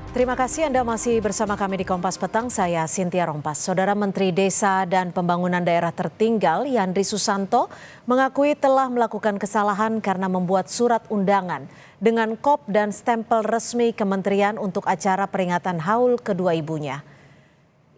Terima kasih Anda masih bersama kami di Kompas Petang, saya Cynthia Rompas. Saudara Menteri Desa dan Pembangunan Daerah Tertinggal Yandri Susanto mengakui telah melakukan kesalahan karena membuat surat undangan dengan kop dan stempel resmi kementerian untuk acara peringatan haul kedua ibunya.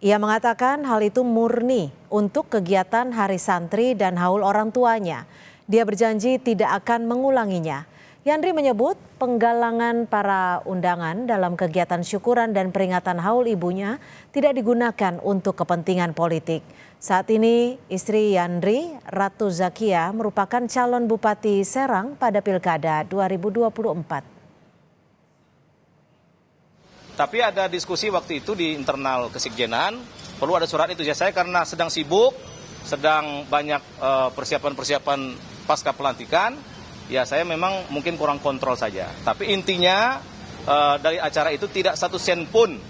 Ia mengatakan hal itu murni untuk kegiatan Hari Santri dan haul orang tuanya. Dia berjanji tidak akan mengulanginya. Yandri menyebut penggalangan para undangan dalam kegiatan syukuran dan peringatan haul ibunya tidak digunakan untuk kepentingan politik. Saat ini istri Yandri, Ratu Zakia, merupakan calon Bupati Serang pada Pilkada 2024. Tapi ada diskusi waktu itu di internal kesekjenan, perlu ada surat itu. Saya karena sedang sibuk, sedang banyak persiapan-persiapan pasca pelantikan, ya saya memang mungkin kurang kontrol saja. Tapi intinya dari acara itu tidak satu sen pun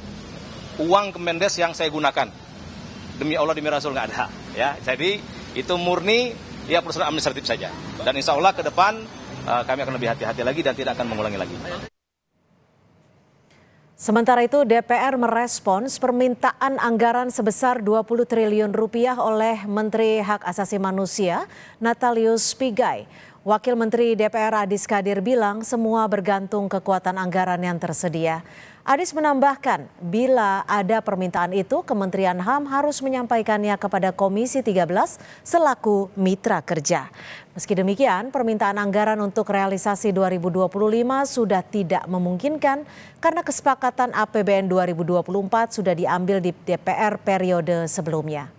uang Kemendes yang saya gunakan. Demi Allah, demi Rasul nggak ada. Ya, jadi itu murni ya prosedur administratif saja. Dan insya Allah ke depan kami akan lebih hati-hati lagi dan tidak akan mengulangi lagi. Sementara itu DPR merespons permintaan anggaran sebesar 20 triliun rupiah oleh Menteri Hak Asasi Manusia Natalius Pigai. Wakil Menteri DPR Adis Kadir bilang semua bergantung kekuatan anggaran yang tersedia. Adis menambahkan bila ada permintaan itu Kementerian HAM harus menyampaikannya kepada Komisi 13 selaku mitra kerja. Meski demikian permintaan anggaran untuk realisasi 2025 sudah tidak memungkinkan karena kesepakatan APBN 2024 sudah diambil di DPR periode sebelumnya.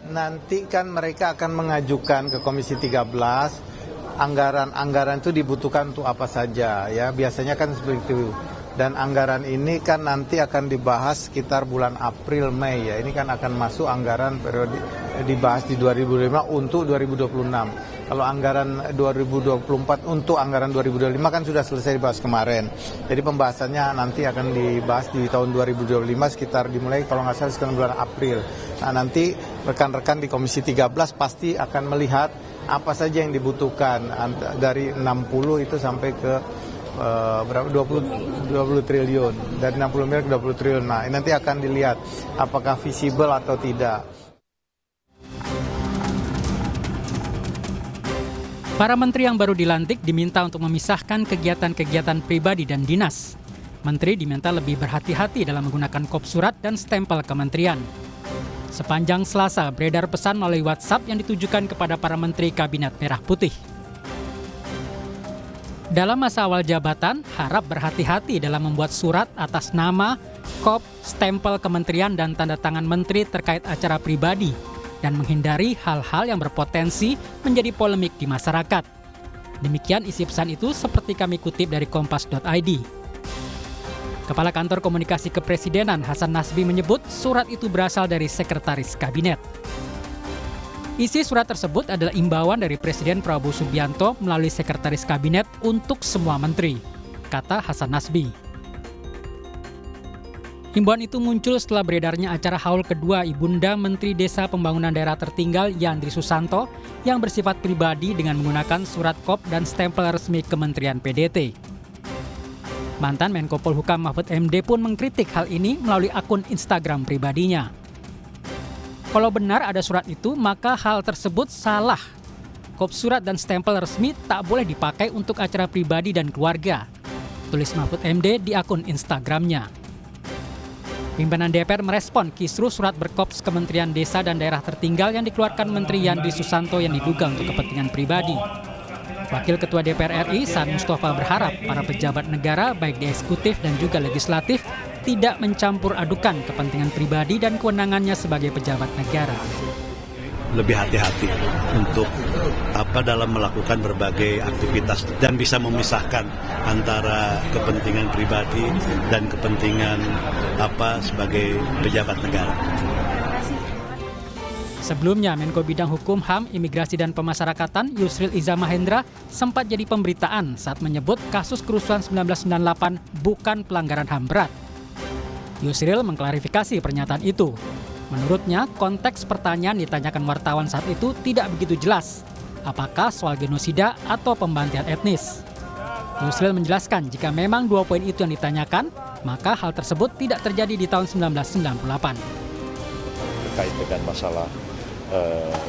Nanti kan mereka akan mengajukan ke Komisi 13 anggaran itu dibutuhkan untuk apa saja ya, biasanya kan seperti itu. Dan anggaran ini kan nanti akan dibahas sekitar bulan April Mei ya. Ini kan akan masuk anggaran periode dibahas di 2025 untuk 2026. Kalau anggaran 2024 untuk anggaran 2025 kan sudah selesai dibahas kemarin. Jadi pembahasannya nanti akan dibahas di tahun 2025 sekitar dimulai kalau nggak salah sekitar bulan April. Nah nanti rekan-rekan di Komisi 13 pasti akan melihat apa saja yang dibutuhkan dari 60 itu sampai ke berapa 20 triliun, dari 60 miliar ke 20 triliun. Nah, ini nanti akan dilihat apakah visible atau tidak. Para menteri yang baru dilantik diminta untuk memisahkan kegiatan-kegiatan pribadi dan dinas. Menteri diminta lebih berhati-hati dalam menggunakan kop surat dan stempel kementerian. Sepanjang Selasa beredar pesan melalui WhatsApp yang ditujukan kepada para menteri Kabinet Merah Putih. Dalam masa awal jabatan, harap berhati-hati dalam membuat surat atas nama, kop, stempel kementerian dan tanda tangan menteri terkait acara pribadi dan menghindari hal-hal yang berpotensi menjadi polemik di masyarakat. Demikian isi pesan itu seperti kami kutip dari kompas.id. Kepala Kantor Komunikasi Kepresidenan Hasan Nasbi menyebut surat itu berasal dari Sekretaris Kabinet. Isi surat tersebut adalah imbauan dari Presiden Prabowo Subianto melalui Sekretaris Kabinet untuk semua menteri, kata Hasan Nasbi. Himbauan itu muncul setelah beredarnya acara haul kedua Ibunda Menteri Desa Pembangunan Daerah Tertinggal Yandri Susanto yang bersifat pribadi dengan menggunakan surat kop dan stempel resmi Kementerian PDT. Mantan Menko Polhukam Mahfud MD pun mengkritik hal ini melalui akun Instagram pribadinya. Kalau benar ada surat itu, maka hal tersebut salah. Kop surat dan stempel resmi tak boleh dipakai untuk acara pribadi dan keluarga, tulis Mahfud MD di akun Instagramnya. Pimpinan DPR merespon kisru surat berkops Kementerian Desa dan Daerah Tertinggal yang dikeluarkan Menteri Yandri Susanto yang diduga untuk kepentingan pribadi. Wakil Ketua DPR RI, Saan Mustafa berharap para pejabat negara baik di eksekutif dan juga legislatif tidak mencampur adukan kepentingan pribadi dan kewenangannya sebagai pejabat negara. Lebih hati-hati untuk dalam melakukan berbagai aktivitas dan bisa memisahkan antara kepentingan pribadi dan kepentingan sebagai pejabat negara. Sebelumnya, Menko Bidang Hukum, HAM, Imigrasi dan Pemasyarakatan Yusril Iza Mahendra sempat jadi pemberitaan saat menyebut kasus kerusuhan 1998 bukan pelanggaran HAM berat. Yusril mengklarifikasi pernyataan itu. Menurutnya, konteks pertanyaan ditanyakan wartawan saat itu tidak begitu jelas. Apakah soal genosida atau pembantian etnis? Yusril menjelaskan jika memang 2 poin itu yang ditanyakan, maka hal tersebut tidak terjadi di tahun 1998. Terkait dengan masalah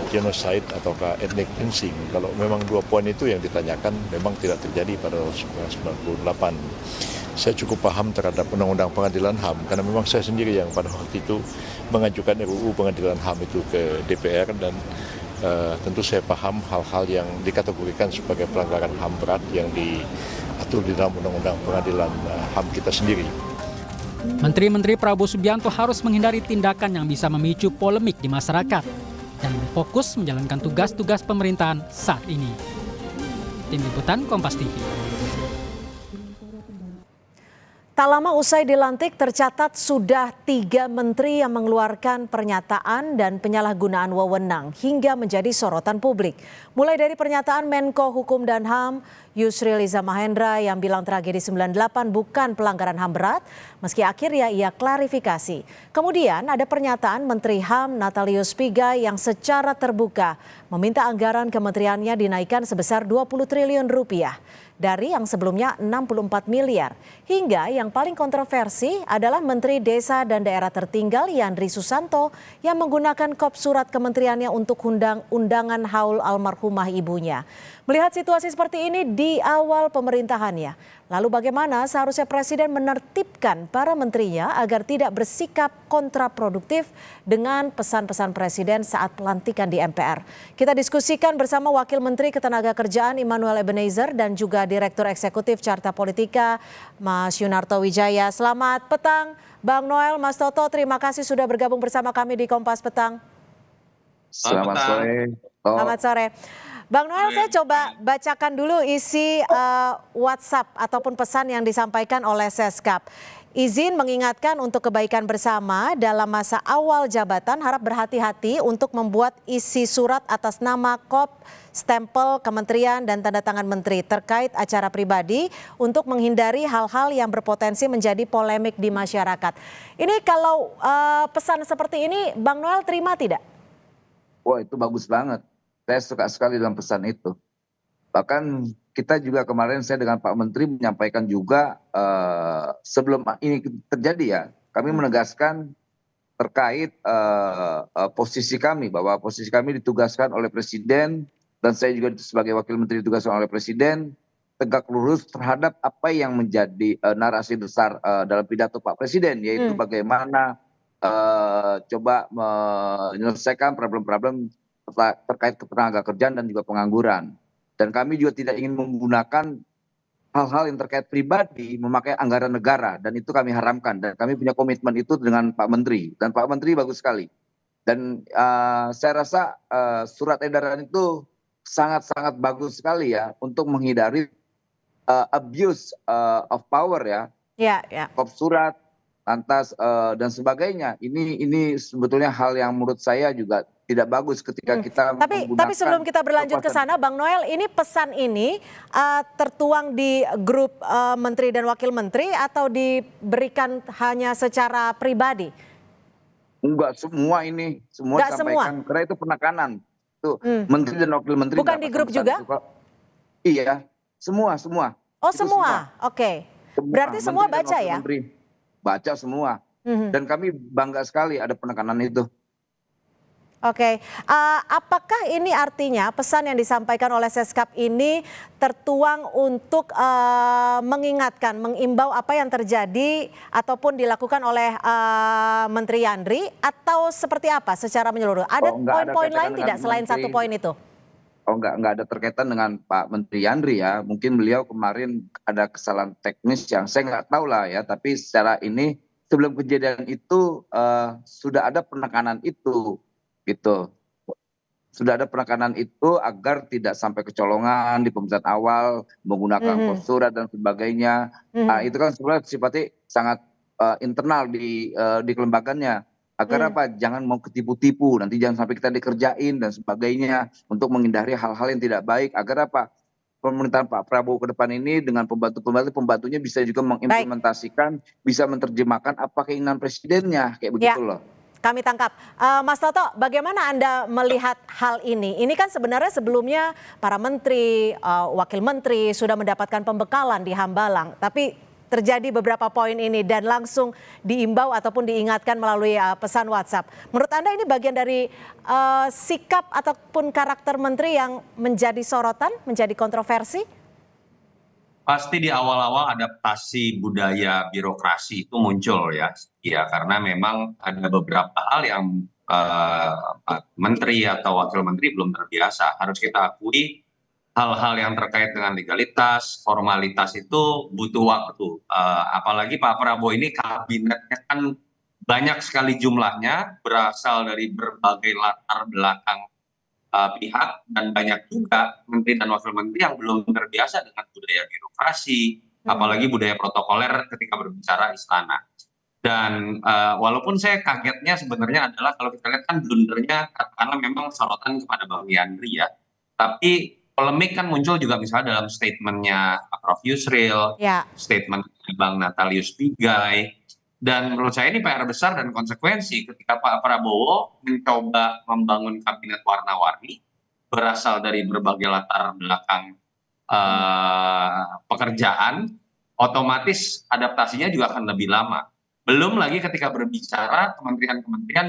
genocide ataukah ethnic cleansing, kalau memang 2 poin itu yang ditanyakan memang tidak terjadi pada tahun 1998. Saya cukup paham terhadap Undang-Undang Pengadilan HAM karena memang saya sendiri yang pada waktu itu mengajukan RUU Pengadilan HAM itu ke DPR dan tentu saya paham hal-hal yang dikategorikan sebagai pelanggaran HAM berat yang diatur di dalam Undang-Undang Pengadilan HAM kita sendiri. Menteri-menteri Prabowo Subianto harus menghindari tindakan yang bisa memicu polemik di masyarakat dan berfokus menjalankan tugas-tugas pemerintahan saat ini. Tim Liputan Kompas TV. Tak lama usai dilantik, tercatat sudah 3 menteri yang mengeluarkan pernyataan dan penyalahgunaan wewenang hingga menjadi sorotan publik. Mulai dari pernyataan Menko Hukum dan HAM, Yusril Iza Mahendra yang bilang tragedi 98 bukan pelanggaran HAM berat, meski akhirnya ia klarifikasi. Kemudian ada pernyataan Menteri HAM Natalius Pigai yang secara terbuka meminta anggaran kementeriannya dinaikkan sebesar 20 triliun rupiah. Dari yang sebelumnya 64 miliar. Hingga yang paling kontroversi adalah Menteri Desa dan Daerah Tertinggal Yandri Susanto yang menggunakan kop surat kementeriannya untuk undangan haul almarhumah ibunya. Melihat situasi seperti ini di awal pemerintahannya, lalu bagaimana seharusnya Presiden menertibkan para menterinya agar tidak bersikap kontraproduktif dengan pesan-pesan Presiden saat pelantikan di MPR. Kita diskusikan bersama Wakil Menteri Ketenagakerjaan Immanuel Ebenezer dan juga Direktur Eksekutif Carta Politika Mas Yunarto Wijaya. Selamat petang Bang Noel, Mas Toto, terima kasih sudah bergabung bersama kami di Kompas Petang. Selamat sore. Selamat sore. Bang Noel, saya coba bacakan dulu isi WhatsApp ataupun pesan yang disampaikan oleh Seskap. Izin mengingatkan untuk kebaikan bersama dalam masa awal jabatan harap berhati-hati untuk membuat isi surat atas nama kop, stempel kementerian dan tanda tangan menteri terkait acara pribadi untuk menghindari hal-hal yang berpotensi menjadi polemik di masyarakat. Ini kalau pesan seperti ini Bang Noel terima tidak? Wah, itu bagus banget. Saya suka sekali dalam pesan itu. Bahkan kita juga kemarin saya dengan Pak Menteri menyampaikan juga sebelum ini terjadi ya, kami menegaskan terkait posisi kami, bahwa posisi kami ditugaskan oleh Presiden dan saya juga sebagai Wakil Menteri ditugaskan oleh Presiden tegak lurus terhadap apa yang menjadi narasi besar dalam pidato Pak Presiden, yaitu bagaimana coba menyelesaikan problem-problem terkait ketenagakerjaan dan juga pengangguran. Dan kami juga tidak ingin menggunakan hal-hal yang terkait pribadi memakai anggaran negara, dan itu kami haramkan, dan kami punya komitmen itu dengan Pak Menteri, dan Pak Menteri bagus sekali. Dan saya rasa surat edaran itu sangat-sangat bagus sekali ya untuk menghindari abuse of power ya. Kop surat, lantas dan sebagainya. Ini sebetulnya hal yang menurut saya juga tidak bagus ketika kita Tapi sebelum kita berlanjut ke sana, Bang Noel, ini pesan ini tertuang di grup menteri dan wakil menteri atau diberikan hanya secara pribadi? Enggak, semua ini semua disampaikan. Karena itu penekanan. Tuh, menteri dan wakil menteri. Bukan di grup juga? Iya, semua. Oh, semua. Oke. Berarti semua baca ya? Menteri. Baca semua. Dan kami bangga sekali ada penekanan itu. Oke, apakah ini artinya pesan yang disampaikan oleh Seskap ini tertuang untuk mengingatkan, mengimbau apa yang terjadi ataupun dilakukan oleh Menteri Yandri, atau seperti apa secara menyeluruh? Ada poin-poin lain tidak selain satu poin itu? Oh, enggak ada terkaitan dengan Pak Menteri Yandri ya. Mungkin beliau kemarin ada kesalahan teknis yang saya nggak tahu lah ya. Tapi secara ini sebelum kejadian itu sudah ada penekanan itu. Gitu. Sudah ada penekanan itu agar tidak sampai kecolongan di pemerintahan awal menggunakan kop surat dan sebagainya. Itu kan sebenarnya sifatnya sangat internal di kelembagaannya. Agar apa? Jangan mau ketipu-tipu, nanti jangan sampai kita dikerjain dan sebagainya untuk menghindari hal-hal yang tidak baik. Agar apa? Pemerintahan Pak Prabowo ke depan ini dengan pembantunya bisa juga mengimplementasikan, bisa menerjemahkan apa keinginan presidennya, kayak begitu loh. kami tangkap. Mas Toto, bagaimana Anda melihat hal ini? Ini kan sebenarnya sebelumnya para menteri, wakil menteri sudah mendapatkan pembekalan di Hambalang, tapi terjadi beberapa poin ini dan langsung diimbau ataupun diingatkan melalui pesan WhatsApp. Menurut Anda ini bagian dari sikap ataupun karakter menteri yang menjadi sorotan, menjadi kontroversi? Pasti di awal-awal adaptasi budaya birokrasi itu muncul ya, karena memang ada beberapa hal yang menteri atau wakil menteri belum terbiasa. Harus kita akui hal-hal yang terkait dengan legalitas, formalitas itu butuh waktu. Apalagi Pak Prabowo ini kabinetnya kan banyak sekali jumlahnya, berasal dari berbagai latar belakang pihak, dan banyak juga menteri dan wakil menteri yang belum terbiasa dengan budaya birokrasi, apalagi budaya protokoler ketika berbicara istana. Dan walaupun saya kagetnya sebenarnya adalah kalau kita lihat kan blundernya karena memang sorotan kepada Bang Yandri ya, tapi polemik kan muncul juga misalnya dalam statementnya Prof Yusril, statement Bang Natalius Pigai. Dan menurut saya ini PR besar dan konsekuensi ketika Pak Prabowo mencoba membangun kabinet warna-warni berasal dari berbagai latar belakang pekerjaan, otomatis adaptasinya juga akan lebih lama. Belum lagi ketika berbicara kementerian-kementerian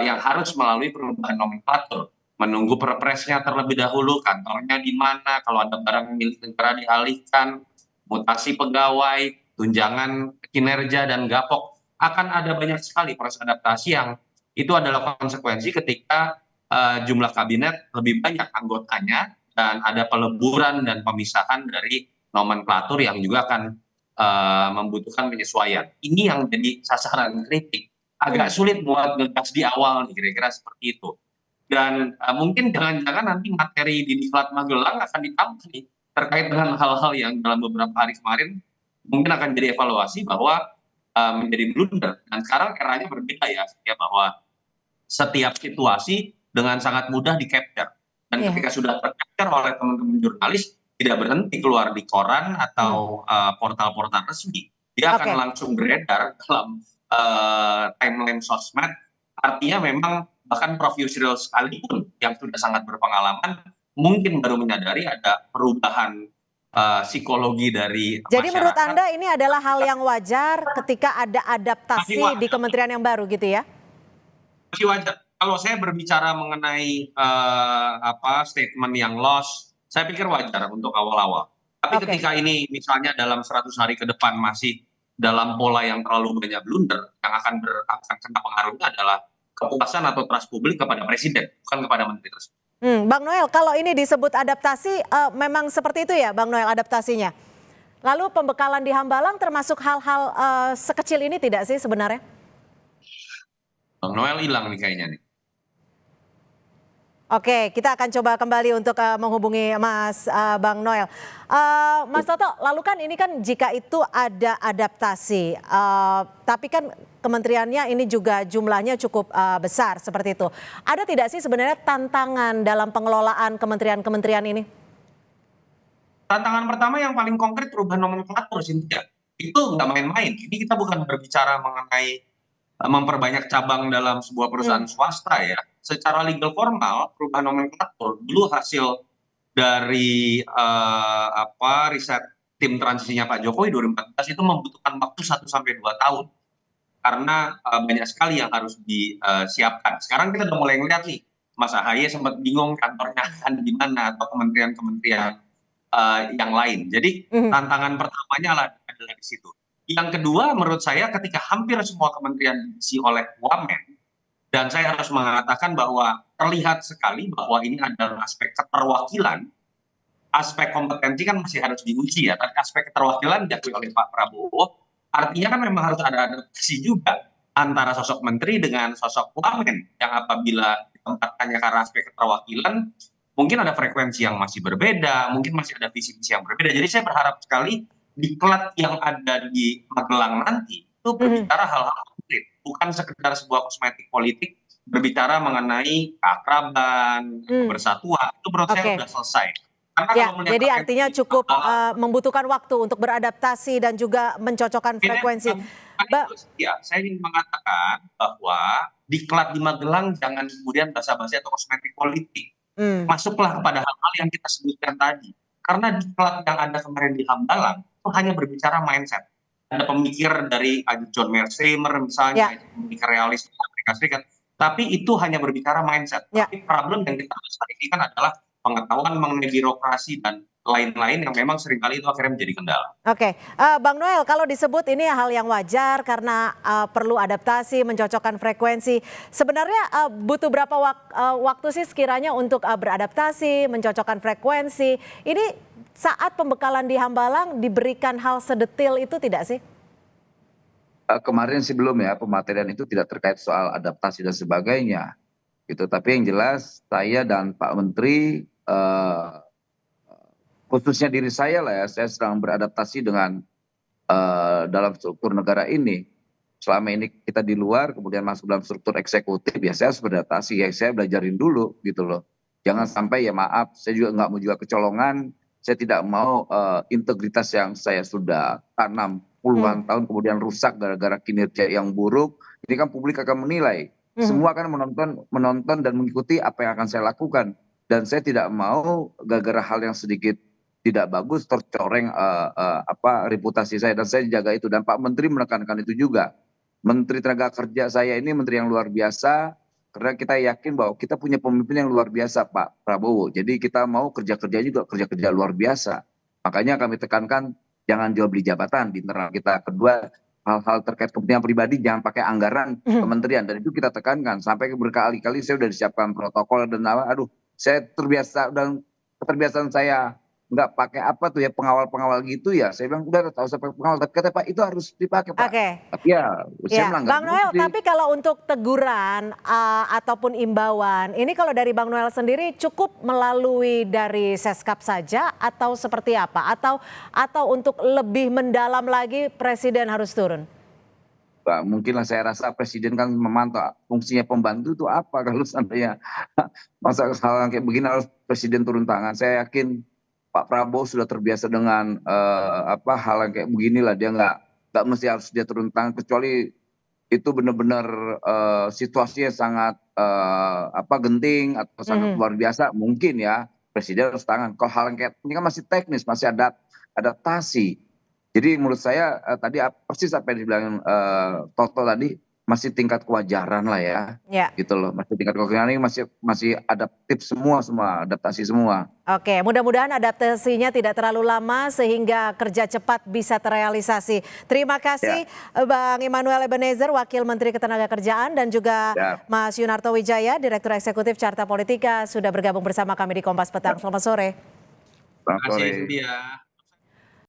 yang harus melalui perubahan nomenklatur, menunggu perpresnya terlebih dahulu, kantornya di mana, kalau ada barang milik negara dialihkan, mutasi pegawai, tunjangan kinerja dan gapok, akan ada banyak sekali proses adaptasi yang itu adalah konsekuensi ketika jumlah kabinet lebih banyak anggotanya dan ada peleburan dan pemisahan dari nomenklatur yang juga akan membutuhkan penyesuaian. Ini yang jadi sasaran kritik. Agak sulit buat ngegas di awal, kira-kira seperti itu. Dan mungkin jangan-jangan nanti materi di Diklat Magelang akan ditambah nih terkait dengan hal-hal yang dalam beberapa hari kemarin mungkin akan jadi evaluasi bahwa menjadi blunder. Dan sekarang eranya berbeda ya bahwa setiap situasi dengan sangat mudah di-capture. Dan ketika sudah ter-capture oleh teman-teman jurnalis, tidak berhenti keluar di koran atau portal-portal resmi. Dia akan langsung beredar dalam timeline sosmed. Artinya memang bahkan Prof Yusril sekalipun yang sudah sangat berpengalaman, mungkin baru menyadari ada perubahan psikologi dari masyarakat. Jadi menurut Anda ini adalah hal yang wajar ketika ada adaptasi di kementerian yang baru gitu ya? Masih wajar. Kalau saya berbicara mengenai statement yang loss, saya pikir wajar untuk awal-awal. Tapi ketika ini misalnya dalam 100 hari ke depan masih dalam pola yang terlalu banyak blunder, yang akan kena pengaruhnya adalah kepuasan atau trust publik kepada presiden, bukan kepada menteri tersebut. Bang Noel, kalau ini disebut adaptasi, memang seperti itu ya Bang Noel adaptasinya? Lalu pembekalan di Hambalang termasuk hal-hal sekecil ini tidak sih sebenarnya? Bang Noel hilang nih kayaknya nih. Oke, kita akan coba kembali untuk menghubungi Mas Bang Noel. Mas Toto, lalu kan ini kan jika itu ada adaptasi, tapi kan kementeriannya ini juga jumlahnya cukup besar seperti itu. Ada tidak sih sebenarnya tantangan dalam pengelolaan kementerian-kementerian ini? Tantangan pertama yang paling konkret perubahan nomenklatur, Cynthia. Itu nggak main-main. Ini kita bukan berbicara mengenai memperbanyak cabang dalam sebuah perusahaan swasta ya. Secara legal formal perubahan nomenklatur dulu hasil dari riset tim transisinya Pak Jokowi 2014 itu membutuhkan waktu 1 sampai 2 tahun karena banyak sekali yang harus disiapkan. Sekarang kita udah mulai ngeliat nih, Mas Ahaye sempat bingung kantornya akan di mana atau kementerian-kementerian yang lain. Jadi tantangan pertamanya adalah di situ. Yang kedua menurut saya ketika hampir semua kementerian diisi oleh wamen, dan saya harus mengatakan bahwa terlihat sekali bahwa ini adalah aspek keterwakilan, aspek kompetensi kan masih harus diuji ya, tapi aspek keterwakilan diakui oleh Pak Prabowo, artinya kan memang harus ada adaptasi juga antara sosok menteri dengan sosok wamen yang apabila ditempatkannya karena aspek keterwakilan, mungkin ada frekuensi yang masih berbeda, mungkin masih ada visi-visi yang berbeda. Jadi saya berharap sekali diklat yang ada di Magelang nanti itu berbicara hal-hal konkret, bukan sekedar sebuah kosmetik politik, berbicara mengenai keakraban, persatuan, itu menurut saya sudah selesai. Ya, jadi artinya cukup membutuhkan waktu untuk beradaptasi dan juga mencocokkan frekuensi. Mbak, Ya, saya ingin mengatakan bahwa diklat di Magelang jangan kemudian basa-basi atau kosmetik politik. hmm, Masuklah kepada hal-hal yang kita sebutkan tadi. Karena diklat yang ada kemarin di Hambalang itu hanya berbicara mindset. Ada pemikir dari John Mayer Stramer misalnya, ya, pemikir realis di Amerika Serikat. Tapi itu hanya berbicara mindset. ya. Tapi problem yang kita harus kan adalah pengetahuan mengenai birokrasi dan lain-lain yang memang seringkali itu akhirnya menjadi kendala. Oke, Bang Noel, kalau disebut ini hal yang wajar karena perlu adaptasi, mencocokkan frekuensi. Sebenarnya butuh berapa waktu sih sekiranya untuk beradaptasi, mencocokkan frekuensi? Ini saat pembekalan di Hambalang diberikan hal sedetil itu tidak sih? Kemarin sih belum ya, pematerian itu tidak terkait soal adaptasi dan sebagainya gitu. Tapi yang jelas saya dan Pak Menteri, khususnya diri saya lah ya, saya sedang beradaptasi dengan dalam struktur negara ini. Selama ini kita di luar, kemudian masuk dalam struktur eksekutif, ya saya harus beradaptasi, ya saya belajarin dulu gitu loh. Jangan sampai ya maaf, saya juga nggak mau juga kecolongan, saya tidak mau integritas yang saya sudah tanam puluhan tahun kemudian rusak gara-gara kinerja yang buruk. Ini kan publik akan menilai. Semua kan menonton dan mengikuti apa yang akan saya lakukan. Dan saya tidak mau gara-gara hal yang sedikit tidak bagus tercoreng reputasi saya, dan saya jaga itu. Dan Pak Menteri menekankan itu juga. Menteri Tenaga Kerja saya ini menteri yang luar biasa, karena kita yakin bahwa kita punya pemimpin yang luar biasa, Pak Prabowo. Jadi kita mau kerja-kerja juga, kerja-kerja luar biasa. Makanya kami tekankan jangan jual beli jabatan di internal kita. Kedua, hal-hal terkait kepentingan pribadi jangan pakai anggaran kementerian, dan itu kita tekankan sampai berkali-kali. Saya sudah disiapkan protokol dan saya terbiasa, dan keterbiasaan saya nggak pakai apa tuh ya, pengawal-pengawal gitu ya. Saya bilang udah tahu sampai pengawal, tapi kata Pak itu harus dipakai Pak. Oke. Tapi ya saya melanggar. Bang Noel, tapi kalau untuk teguran ataupun imbauan, ini kalau dari Bang Noel sendiri cukup melalui dari Seskap saja atau seperti apa? Atau untuk lebih mendalam lagi Presiden harus turun? Pak, mungkinlah saya rasa Presiden kan memantau, fungsinya pembantu itu apa kalau seandainya masa hal kayak begini harus Presiden turun tangan. Saya yakin Pak Prabowo sudah terbiasa dengan hal yang kayak beginilah, dia nggak mesti harus dia turun tangan, kecuali itu benar-benar situasinya sangat genting atau sangat luar biasa, mungkin ya Presiden harus tangan. Kalau hal yang kayak ini kan masih teknis, masih adaptasi. Jadi menurut saya tadi persis apa yang dibilang Toto tadi, masih tingkat kewajaran lah ya, gitu loh. Masih tingkat kewajaran ini masih adaptif semua, adaptasi semua. Oke, mudah-mudahan adaptasinya tidak terlalu lama sehingga kerja cepat bisa terrealisasi. Terima kasih Bang Immanuel Ebenezer, Wakil Menteri Ketenagakerjaan, dan juga Mas Yunarto Wijaya, Direktur Eksekutif Carta Politika, sudah bergabung bersama kami di Kompas Petang. Selamat sore. Selamat sore. Terima kasih, Cynthia.